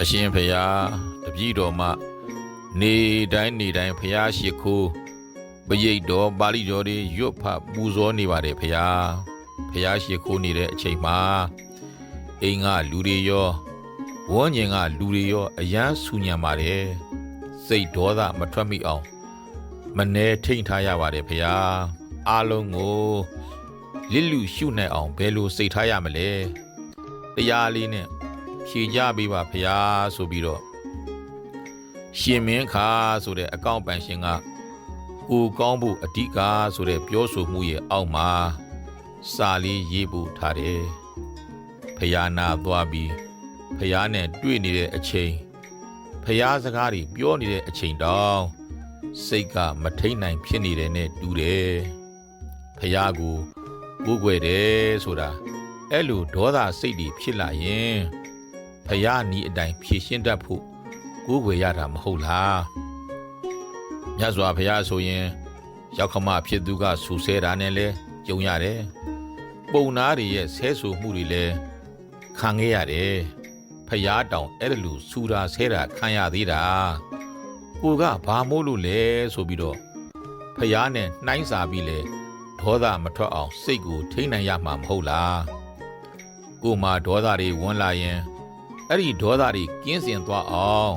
အရှင်ဖျားတပည့်တော်မှနေတိုင်းဖျားရှိခိုးပရိတ်တော်ပါဠိတော်တွေရွတ်ဖတ်ပူဇော်နေပါတယ်ဖျားရှိခိုးနေတဲ့အချိန်မှာအိမ်ကလူတွေရောဝန်းကျင်ကလူတွေရောအယမ်းဆူညံပါတယ်စိတ်ဒေါသမထွက်မိအောင်မနှဲထိန်ထားရပါတယ်ဖျားအားလုံးကိုလစ်လူရှုနိုင်အောင်ဘယ်လိုစိတ်ထားရမလဲတရားလေးနဲ့ဖြေကြပေးပါဖျားဆိုပြီးတော့ရှင်မင်းခါဆိုတဲ့အကောင့်ပန်ရှင်ကကိုကောင်းဖို့အဓိကဆိုတဲ့ပြောဆိုမှုရဲ့အောက်မှာစာလေးရေးပို့ထားတယ်ဖျားနာသွားပြီးဖျားနဲ့တွေ့နေတဲ့အချိန်ဖျားစကားတွေပြောနေတဲ့အချိန်တောင်စိတ်ကမထိန်နိုင်ဖြစ်နေတယ်နဲ့တူတယ်ဖျားကိုကိုးကွယ်တယ်ဆိုတာအဲ့လိုဒေါသစိတ်တွေဖြစ်လာရင်ဖျားနီးအတိုင်းဖြည့်ရှင်းတတ်ဖို့ကိုးကွယ်ရတာမဟုတ်လားမြတ်စွာဘုရားဆိုရင်ရောက်ခမဖြစ်သူကဆူဆဲတာနဲ့လဲကြုံရတယ်ပုံနာတွေရဲ့ဆဲဆူမှုတွေလဲခံခဲ့ရတယ်ဖျားတောင်အဲ့လိုဆူတာဆဲတာခံရသေးတာကိုကဘာမို့လို့လဲဆိုပြီးတော့ဖျားနဲ့နှိုင်းစာပြီးလဲဒေါသမထွက်အောင်စိတ်ကိုထိန်းနိုင်ရမှာမဟုတ်လားကိုမှဒေါသတွေဝင်လာရင်အဲ့ဒီဒေါသတွေကင်းစင်သွားအောင်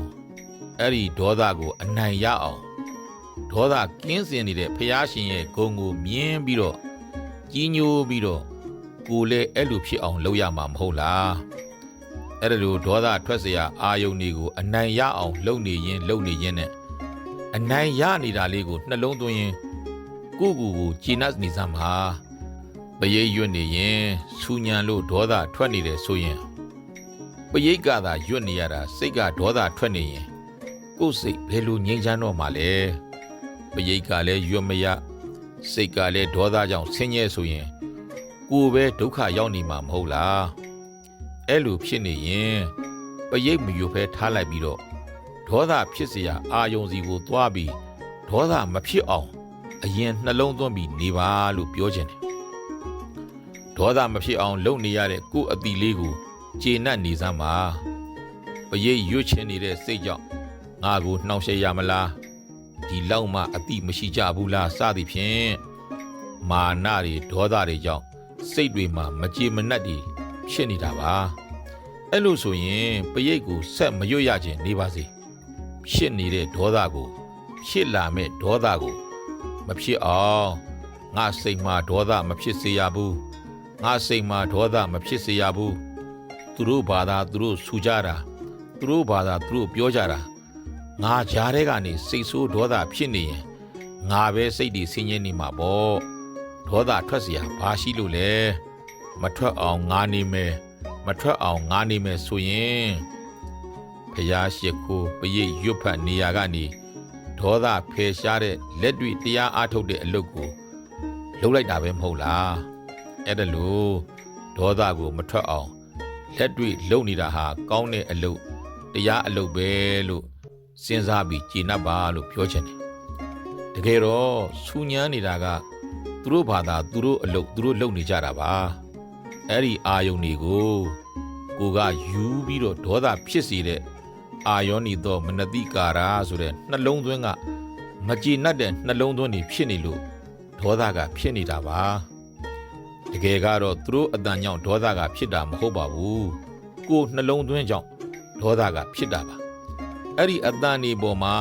အဲ့ဒီဒေါသကိုအနိုင်ရအောင်ဒေါသကင်းစင်နေတဲ့ဖျားရှင်ရဲ့ဂုဏ်ကိုမြင်ပြီးတော့ကြီးညိုပြီးတော့ကိုလည်းအဲ့လိုဖြစ်အောင်လုပ်ရမှာမဟုတ်လားအဲ့ဒါလိုဒေါသထွက်เสียအာယုန်တွေကိုအနိုင်ရအောင်လုပ်နေရင်နဲ့အနိုင်ရနေတာလေးကိုနှလုံးသွင်းရင်ကိုကြည်နပ်နေစမ်းပါပရိတ်ရွတ်နေရင်ဆူညံလို့ဒေါသထွက်နေတယ်ဆိုရင်ပရိတ်ကသာရွတ်နေရတာစိတ်ကဒေါသထွက်နေရင်ကိုယ်စိတ်ဘယ်လိုငြိမ်းချမ်းတော့မှာလဲပရိတ်ကလည်းရွတ်မရစိတ်ကလည်းဒေါသကြောင့်ဆင်းရဲဆိုရင်ကိုယ်ပဲဒုက္ခရောက်နေမှာမဟုတ်လားအဲ့လိုဖြစ်နေရင်ပရိတ်မရွတ်ဖဲထားလိုက်ပြီးတော့ဒေါသဖြစ်เสียအာယုံစီကိုသွားပြီးဒေါသမဖြစ်အောင်အရင်နှလုံးသွင်းပြီးနေပါလို့ပြောခြင်းတယ်ဒေါသမဖြစ်အောင်လုပ်နေရတဲ့ကိုယ်အတိလေးကိုကျေနပ်နေစမ်းပါပရိတ်ရွတ်ချင်နေတဲ့စိတ်ကြောင့်ငါကိုနှောင့်ယှက်ရမလားဒီလောက်မှအတိမရှိကြဘူးလားစသည်ဖြင့်မာနတွေဒေါသတွေကြောင့်စိတ်တွေမှာမကြေမနပ်တွေဖြစ်နေတာပါအဲ့လိုဆိုရင်ပရိတ်ကိုဆက်မရွတ်ရခြင်းနေပါစေဖြစ်နေတဲ့ဒေါသကိုဖြစ်လာမဲ့ဒေါသကိုမဖြစ်အောင်ငါစိတ်မှာဒေါသမဖြစ်စေရဘူးငါစိတ်မှာဒေါသမဖြစ်စေရဘူးသူတို့ဘာသာသူတို့ဆူကြတာသူတို့ဘာသာသူတို့ပြောကြတာငါကြားထဲကနေစိတ်ဆိုးဒေါသဖြစ်နေရင်ငါပဲစိတ်တွေဆင်းရဲနေမှာပေါ့ဒေါသထွက်เสียဘာရှိလို့လဲမထွက်အောင်ငါနေမယ်မထွက်အောင်ငါနေမယ်ဆိုရင်ဖျားရှိခိုးပရိတ်ရွတ်ဖတ်နေရကနေဒေါသဖယ်ရှားတဲ့လက်တွေ့တရားအားထုတ်တဲ့အလုပ်ကိုလုပ်လိုက်တာပဲမဟုတ်လားအဲ့ဒါလို့ဒေါသကိုမထွက်အောင်လက်တွေ့လုပ်နေတာဟာကောင်းတဲ့အလုပ်တရားအလုပ်ပဲလို့စဉ်းစားပြီးကျေနပ်ပါလို့ပြောချင်တယ်တကယ်တော့ဆူညံနေတာကသူတို့ဘာသာသူတို့အလုပ်သူတို့လုပ်နေကြတာပါအဲ့ဒီအာယုန်တွေကိုကယူပြီးတော့ဒေါသဖြစ်စေတဲ့အာယောနီတော့မနတိကာရာဆိုတဲ့နှလုံးသွင်းကမကြည်နပ်တဲ့နှလုံးသွင်းတွေဖြစ်နေလို့ဒေါသကဖြစ်နေတာပါတကယ်ကတော့သူတို့အတန်ကြောင့်ဒေါသကဖြစ်တာမဟုတ်ပါဘူးကိုယ်နှလုံးသွင်းကြောင့်ဒေါသကဖြစ်တာပါအဲ့ဒီအတန်ဒီပေါ်မှာ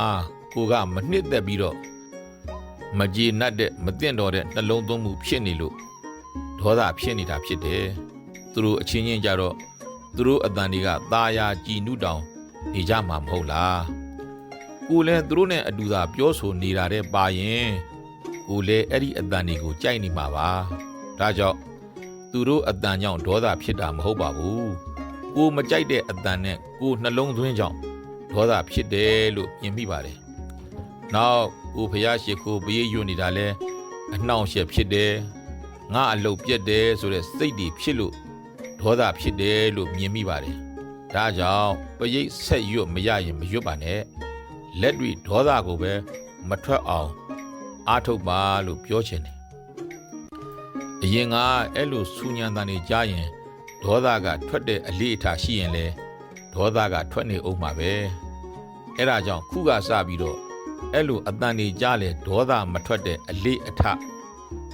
ကိုကမနှစ်သက်ပြီးတော့မကြည်နပ်တဲ့မသင့်တော်တဲ့နှလုံးသွင်းမှုဖြစ်နေလို့ဒေါသဖြစ်နေတာဖြစ်တယ်သူတို့အချင်းချင်းကြတော့သူတို့အတန်တွေကตาယာကြည်နုတောင်နေကြမှာမဟုတ်လားကိုလည်းသူတို့နဲ့အတူသာပြောဆိုနေတာတဲ့ပါရင်ကိုလည်းအဲ့ဒီအတန်တွေကိုကြိုက်နေမှာပါဒါကြောင့်သူတို့အတန်ကြောင့်ဒေါသဖြစ်တာမဟုတ်ပါဘူးကိုမကြိုက်တဲ့အတန်နဲ့ကိုနှလုံးသွင်းကြောင့်ဒေါသဖြစ်တယ်လို့မြင်မိပါတယ်နောက်ကိုဖျားရှိခိုးပရိတ်ရွတ်နေတာလဲအနှောင့်အယှက်ဖြစ်တယ်ငါအလုပ်ပြတ်တယ်ဆိုတဲ့စိတ်တွေဖြစ်လို့ဒေါသဖြစ်တယ်လို့မြင်မိပါတယ်ဒါကြောင့်ပရိတ်ဆက်ရွတ်မရရင်မရွတ်ပါနဲ့လက်တွေ့ဒေါသကိုပဲမထွက်အောင်အားထုတ်ပါလို့ပြောချင်တယ်အရင်ကအဲ့လိုဆူညံတန်တွေကြားရင်ဒေါသကထွက်တဲ့အလေးအထားရှိရင်လဲ ဒေါသကထွက်နေအောင်မှာပဲအဲ့ဒါကြောင့်ခုကစပြီးတော့အဲ့လိုအတန်တွေကြားလေဒေါသမထွက်တဲ့အလေးအထ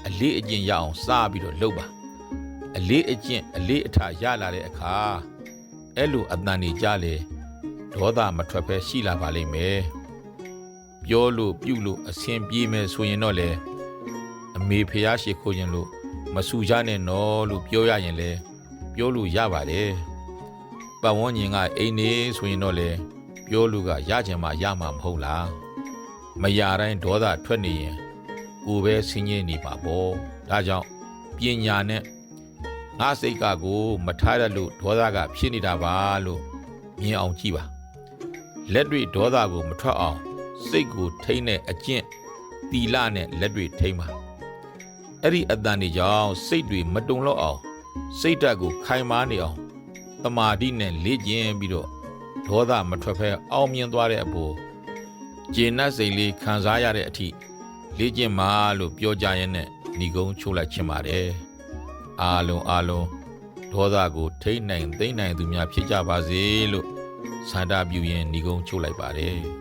အလေးအကျင့်ရအောင်စပြီးတော့လုပ်ပါအလေးအကျင့်အလေးအထရလာတဲ့အခါအဲ့လိုအတန်တွေကြားလေဒေါသမထွက်ပဲရှိလာပါလိမ့်မယ်ပြောလို့ပြုလို့အဆင်ပြေမယ်ဆိုရင်တော့လေအမေဖျားရှိခိုးခြင်းလို့မဆူကြနဲ့နော်လို့ပြောရရင်လေပြောလို့ရပါတယ်ပတ်ဝန်းကျင်ကအိမ်နေဆိုရင်တော့လေပြောလို့ကရချင်မှရမှာမဟုတ်လားမရတိုင်းဒေါသထွက်နေရင်ကိုယ်ပဲဆင်းရဲနေပါပေါ့ဒါကြောင့်ပညာနဲ့ငါစိတ်ကကိုမထားရလို့ဒေါသကဖြစ်နေတာပါလို့မြင်အောင်ကြည့်ပါလက်တွေ့ဒေါသကိုမထွက်အောင်စိတ်ကိုထိန်းတဲ့အကျင့်သီလနဲ့လက်တွေ့ထိန်းပါအဲ့ဒီအတန်တွေကြောင့်စိတ်တွေမတုန်လောက်အောင်စိတ်ဓာတ်ကိုခိုင်မာနေအောင်တမာတိနဲ့လေ့ကျင့်ပြီးတော့ဒေါသမထွက်ဖဲအောင်မြင်သွားတဲ့အပေါ်ကျေနပ်စိတ်လေးခံစားရတဲ့အထိလေ့ကျင့်ပါလို့ပြောကြရင်နဲ့ဏီကုံးချိုးလိုက်ချင်ပါတယ်အားလုံးဒေါသကိုထိန်းနိုင်သိမ့်နိုင်သူများဖြစ်ကြပါစေလို့ဆန္ဒပြုရင်းဏီကုံးချိုးလိုက်ပါတယ်